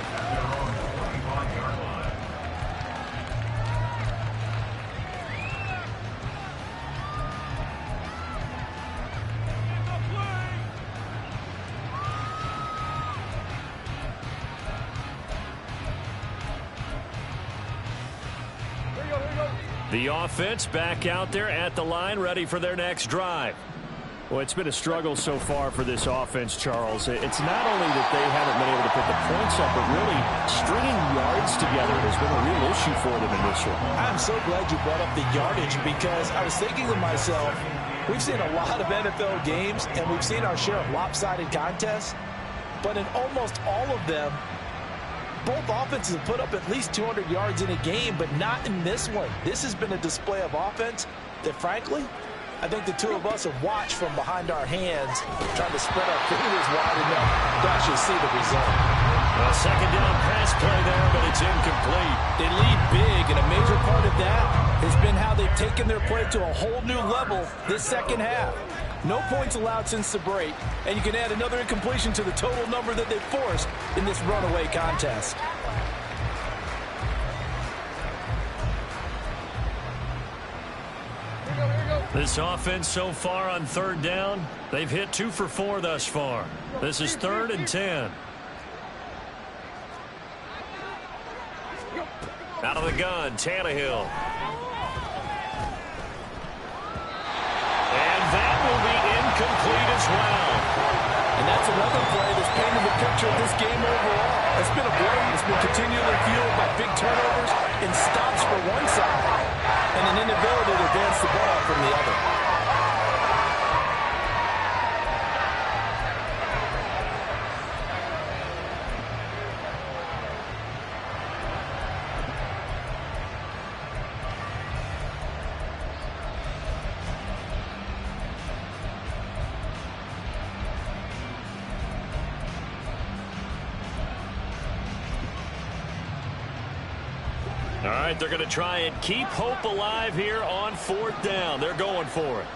The offense back out there at the line, ready for their next drive. Well, it's been a struggle so far for this offense, Charles. It's not only that they haven't been able to put the points up, but really stringing yards together has been a real issue for them in this one. I'm so glad you brought up the yardage because I was thinking to myself, we've seen a lot of NFL games, and we've seen our share of lopsided contests, but in almost all of them, both offenses have put up at least 200 yards in a game, but not in this one. This has been a display of offense that, frankly, I think the two of us have watched from behind our hands, trying to spread our fingers wide enough to actually see the result. A second down pass play there, but it's incomplete. They lead big, and a major part of that has been how they've taken their play to a whole new level this second half. No points allowed since the break, and you can add another incompletion to the total number that they've forced in this runaway contest. This offense so far on third down, they've hit 2 for 4 thus far. This is 3rd and 10. Out of the gun, Tannehill. And that will be incomplete as well. And that's another play that's painted the picture of this game overall. It's been a play that's been continually fueled by big turnovers and stops for one side and an inability to advance the ball from the other. All right, they're going to try and keep hope alive here on 4th down. They're going for it.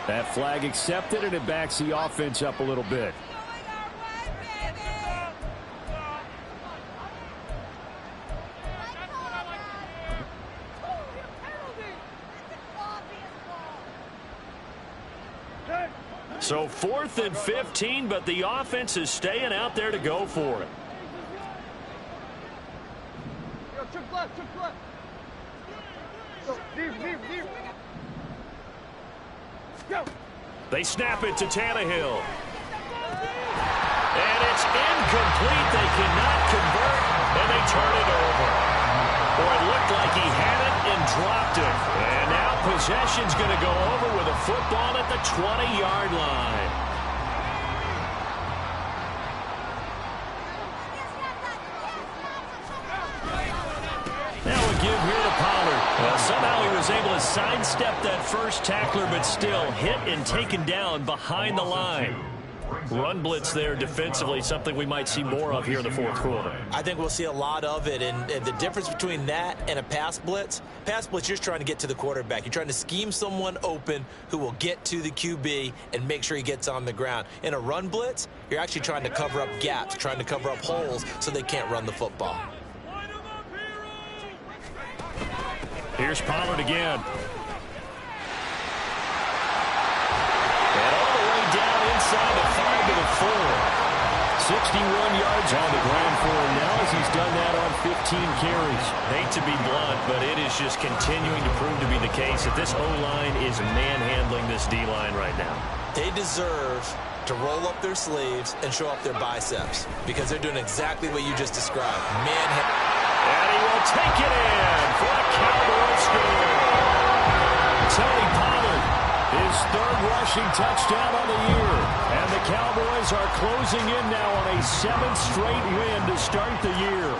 That flag accepted, and it backs the offense up a little bit. So 4th and 15, but the offense is staying out there to go for it. They snap it to Tannehill. And it's incomplete. They cannot convert, and they turn it over. Boy, it looked like he had it and dropped it. And now possession's going to go over with a football at the 20-yard line. Now a give here to Pollard. Well, somehow he was able to sidestep that first tackler, but still hit and taken down behind the line. Run blitz there defensively, something we might see more of here in the 4th quarter. I think we'll see a lot of it, and the difference between that and a pass blitz, you're just trying to get to the quarterback. You're trying to scheme someone open who will get to the QB and make sure he gets on the ground. In a run blitz, you're actually trying to cover up gaps, trying to cover up holes so they can't run the football. Here's Pollard again. Inside the 5 to the 4. 61 yards on the ground for him now as he's done that on 15 carries. Hate to be blunt, but it is just continuing to prove to be the case that this O-line is manhandling this D-line right now. They deserve to roll up their sleeves and show up their biceps because they're doing exactly what you just described. And he will take it in for a Cowboys score. Tony Pollard, his 3rd rushing touchdown on the year. And the Cowboys are closing in now on a 7th straight win to start the year.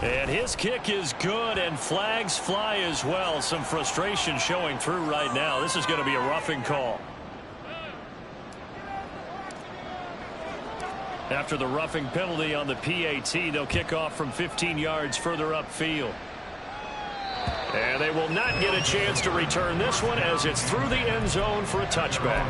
And his kick is good, and flags fly as well. Some frustration showing through right now. This is going to be a roughing call. After the roughing penalty on the PAT, they'll kick off from 15 yards further upfield. And they will not get a chance to return this one as it's through the end zone for a touchback.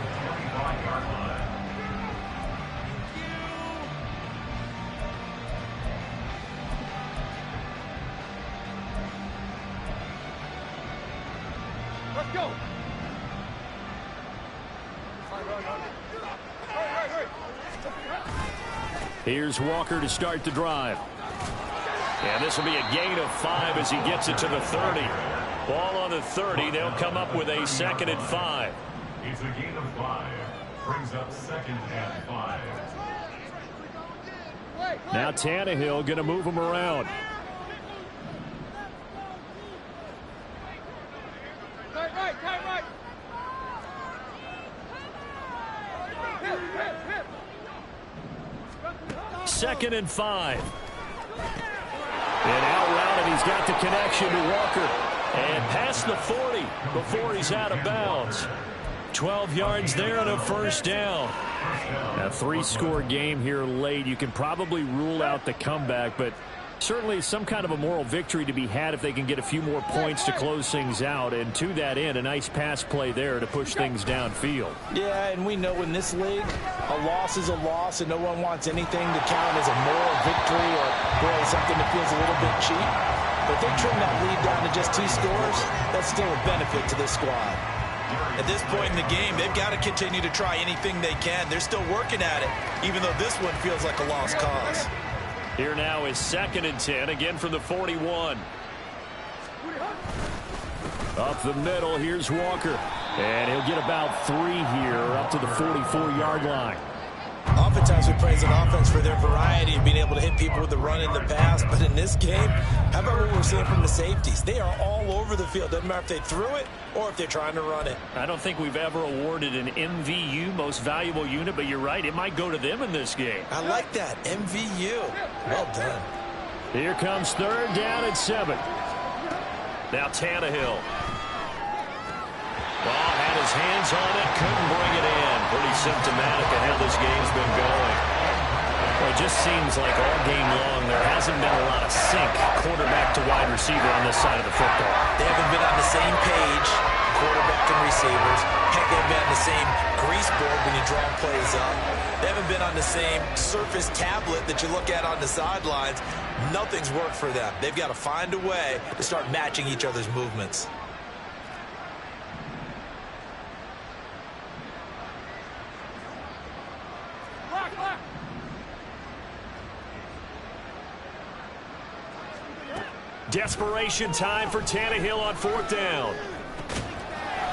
Let's go. Here's Walker to start the drive. And this will be a gain of 5 as he gets it to the 30. Ball on the 30. They'll come up with a 2nd and 5. It's a gain of 5. Brings up 2nd and 5. Now Tannehill going to move him around. Right. 2nd and 5. And out route, and he's got the connection to Walker. And past the 40 before he's out of bounds. 12 yards there and a first down. A 3-score game here late. You can probably rule out the comeback, but certainly some kind of a moral victory to be had if they can get a few more points to close things out. And to that end, a nice pass play there to push things downfield. Yeah, and we know in this league, a loss is a loss, and no one wants anything to count as a moral victory or really something that feels a little bit cheap. But if they trim that lead down to just 2 scores, that's still a benefit to this squad. At this point in the game, they've got to continue to try anything they can. They're still working at it, even though this one feels like a lost cause. Here now is 2nd and 10, again from the 41. Up the middle, here's Walker. And he'll get about 3 here, up to the 44-yard line. Oftentimes we praise an offense for their variety of being able to hit people with the run in the pass. But in this game, how about what we're seeing from the safeties? They are all over the field. Doesn't matter if they threw it or if they're trying to run it. I don't think we've ever awarded an MVU, most valuable unit, but you're right, it might go to them in this game. I like that. MVU. Well done. Here comes 3rd down and 7. Now Tannehill. Ball had his hands on it, couldn't bring it in. Pretty symptomatic of how this game's been going. Well, it just seems like all game long there hasn't been a lot of sync quarterback to wide receiver on this side of the football. They haven't been on the same page, quarterback and receivers. Heck, they haven't been on the same grease board when you draw plays up. They haven't been on the same surface tablet that you look at on the sidelines. Nothing's worked for them. They've got to find a way to start matching each other's movements. Desperation time for Tannehill on 4th down.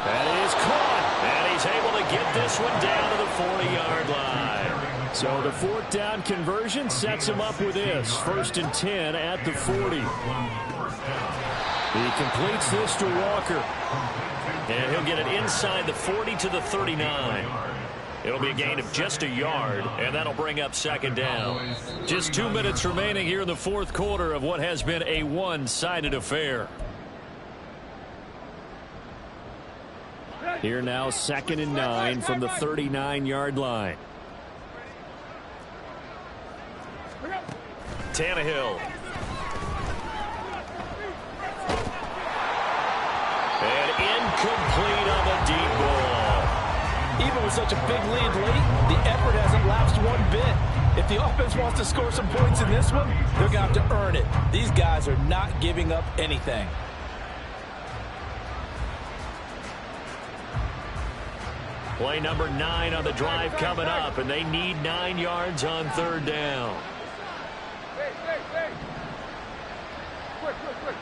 That is caught, and he's able to get this one down to the 40-yard line. So the 4th down conversion sets him up with this. 1st and 10 at the 40. He completes this to Walker. And he'll get it inside the 40 to the 39. It'll be a gain of just a yard, and that'll bring up 2nd down. Just 2 minutes remaining here in the 4th quarter of what has been a one-sided affair. Here now, 2nd and 9 from the 39-yard line. Tannehill. And incomplete on the deep ball. Even with such a big lead late, the effort hasn't lapsed one bit. If the offense wants to score some points in this one, they're going to have to earn it. These guys are not giving up anything. Play number 9 on the drive coming up, and they need 9 yards on 3rd down. Quick.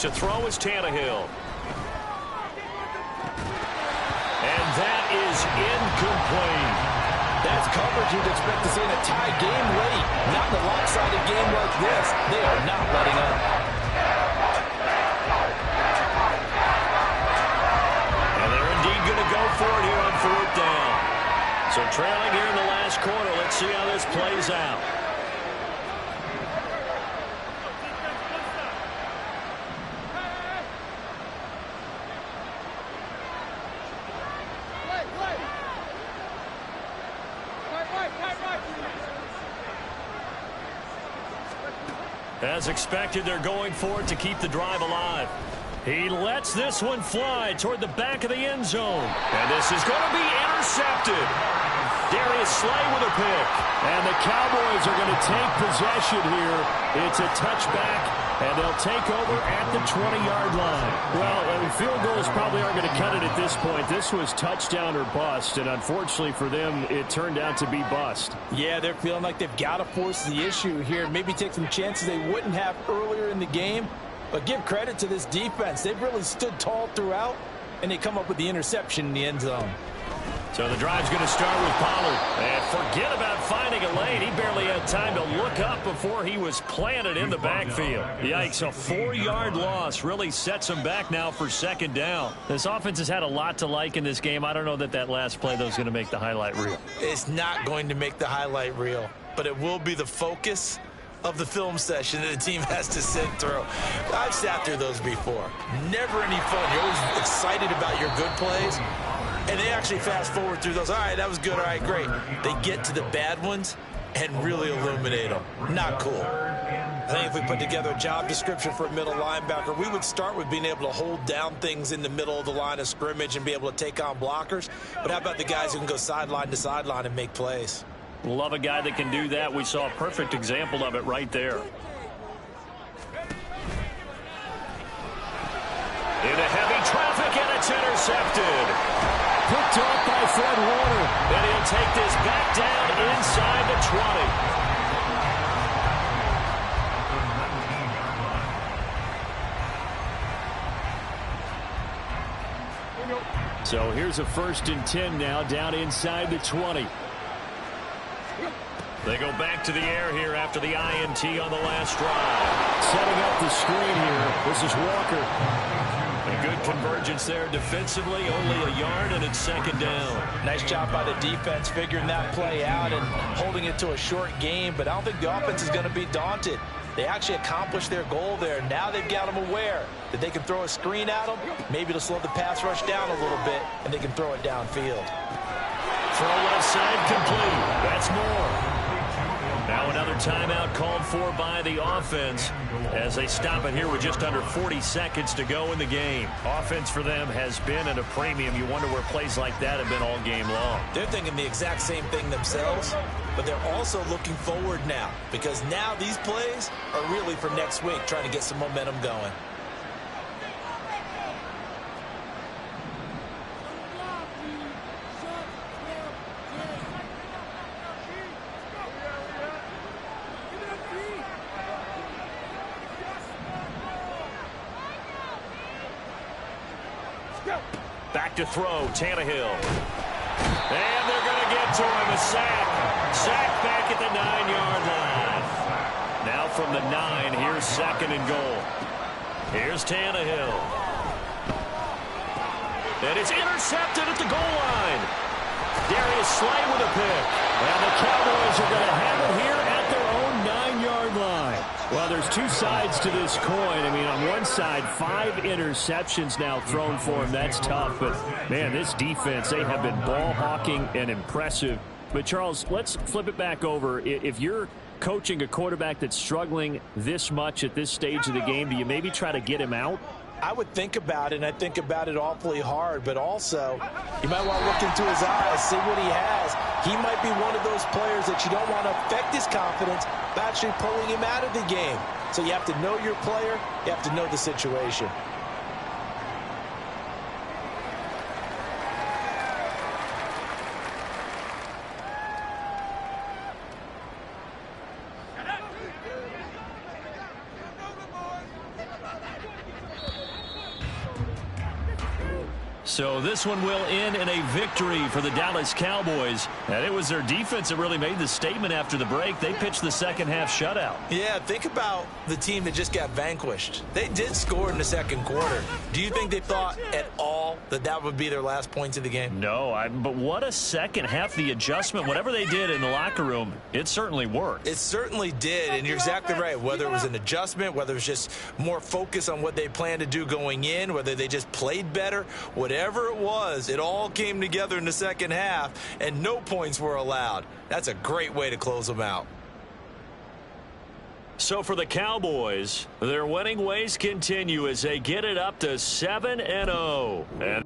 To throw is Tannehill. And that is incomplete. That's coverage you'd expect to see in a tie game late. Not in a lopsided game like this. They are not letting up. And they're indeed going to go for it here on 4th down. So trailing here in the last quarter. Let's see how this plays out. As expected, they're going for it to keep the drive alive. He lets this one fly toward the back of the end zone. And this is going to be intercepted. Darius Slay with a pick. And the Cowboys are going to take possession here. It's a touchback, and they'll take over at the 20-yard line. Well, field goals probably aren't going to cut it at this point. This was touchdown or bust, and unfortunately for them, it turned out to be bust. Yeah, they're feeling like they've got to force the issue here, maybe take some chances they wouldn't have earlier in the game. But give credit to this defense. They've really stood tall throughout, and they come up with the interception in the end zone. So the drive's going to start with Pollard. And forget about finding a lane. He barely had time to look up before he was planted in the backfield. Yikes, a 4-yard loss really sets him back now for second down. This offense has had a lot to like in this game. I don't know that last play, though, is going to make the highlight reel. It's not going to make the highlight reel, but it will be the focus of the film session that the team has to sit through. I've sat through those before. Never any fun. You're always excited about your good plays. And they actually fast forward through those. All right, that was good. All right, great. They get to the bad ones and really illuminate them. Not cool. I think if we put together a job description for a middle linebacker, we would start with being able to hold down things in the middle of the line of scrimmage and be able to take on blockers. But how about the guys who can go sideline to sideline and make plays? Love a guy that can do that. We saw a perfect example of it right there. Into heavy traffic, and it's intercepted. Picked off by Fred Warner. And he'll take this back down inside the 20. So here's a 1st and 10 now, down inside the 20. They go back to the air here after the INT on the last drive. Setting up the screen here. This is Walker. A good convergence there defensively, only a yard, and it's second down. Nice job by the defense figuring that play out and holding it to a short game, but I don't think the offense is going to be daunted. They actually accomplished their goal there. Now they've got them aware that they can throw a screen at them. Maybe to slow the pass rush down a little bit, and they can throw it downfield. Throw left side complete. That's more. Now another timeout called for by the offense as they stop it here with just under 40 seconds to go in the game. Offense for them has been at a premium. You wonder where plays like that have been all game long. They're thinking the exact same thing themselves, but they're also looking forward now because now these plays are really for next week, trying to get some momentum going. Back to throw, Tannehill. And they're going to get to him, a sack. Sack back at the 9-yard line. Now from the 9, here's 2nd and goal. Here's Tannehill. And it's intercepted at the goal line. Darius Slay with a pick. And the Cowboys are going to have it here at their own 9-yard line. Well, there's two sides to this coin. I mean, on one side, 5 interceptions now thrown for him. That's tough. But, man, this defense, they have been ball hawking and impressive. But, Charles, let's flip it back over. If you're coaching a quarterback that's struggling this much at this stage of the game, do you maybe try to get him out? I would think about it, and I think about it awfully hard, but also you might want to look into his eyes, see what he has. He might be one of those players that you don't want to affect his confidence by actually pulling him out of the game. So you have to know your player, you have to know the situation. So this one will end in a victory for the Dallas Cowboys. And it was their defense that really made the statement after the break. They pitched the second half shutout. Yeah, think about the team that just got vanquished. They did score in the second quarter. Do you think they thought at all that that would be their last points of the game? No, but what a second half. The adjustment, whatever they did in the locker room, it certainly worked. It certainly did, and you're exactly right. Whether it was an adjustment, whether it was just more focus on what they planned to do going in, whether they just played better, whatever it was, it all came together in the second half, and no points were allowed. That's a great way to close them out. So for the Cowboys, their winning ways continue as they get it up to 7-0. And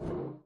it.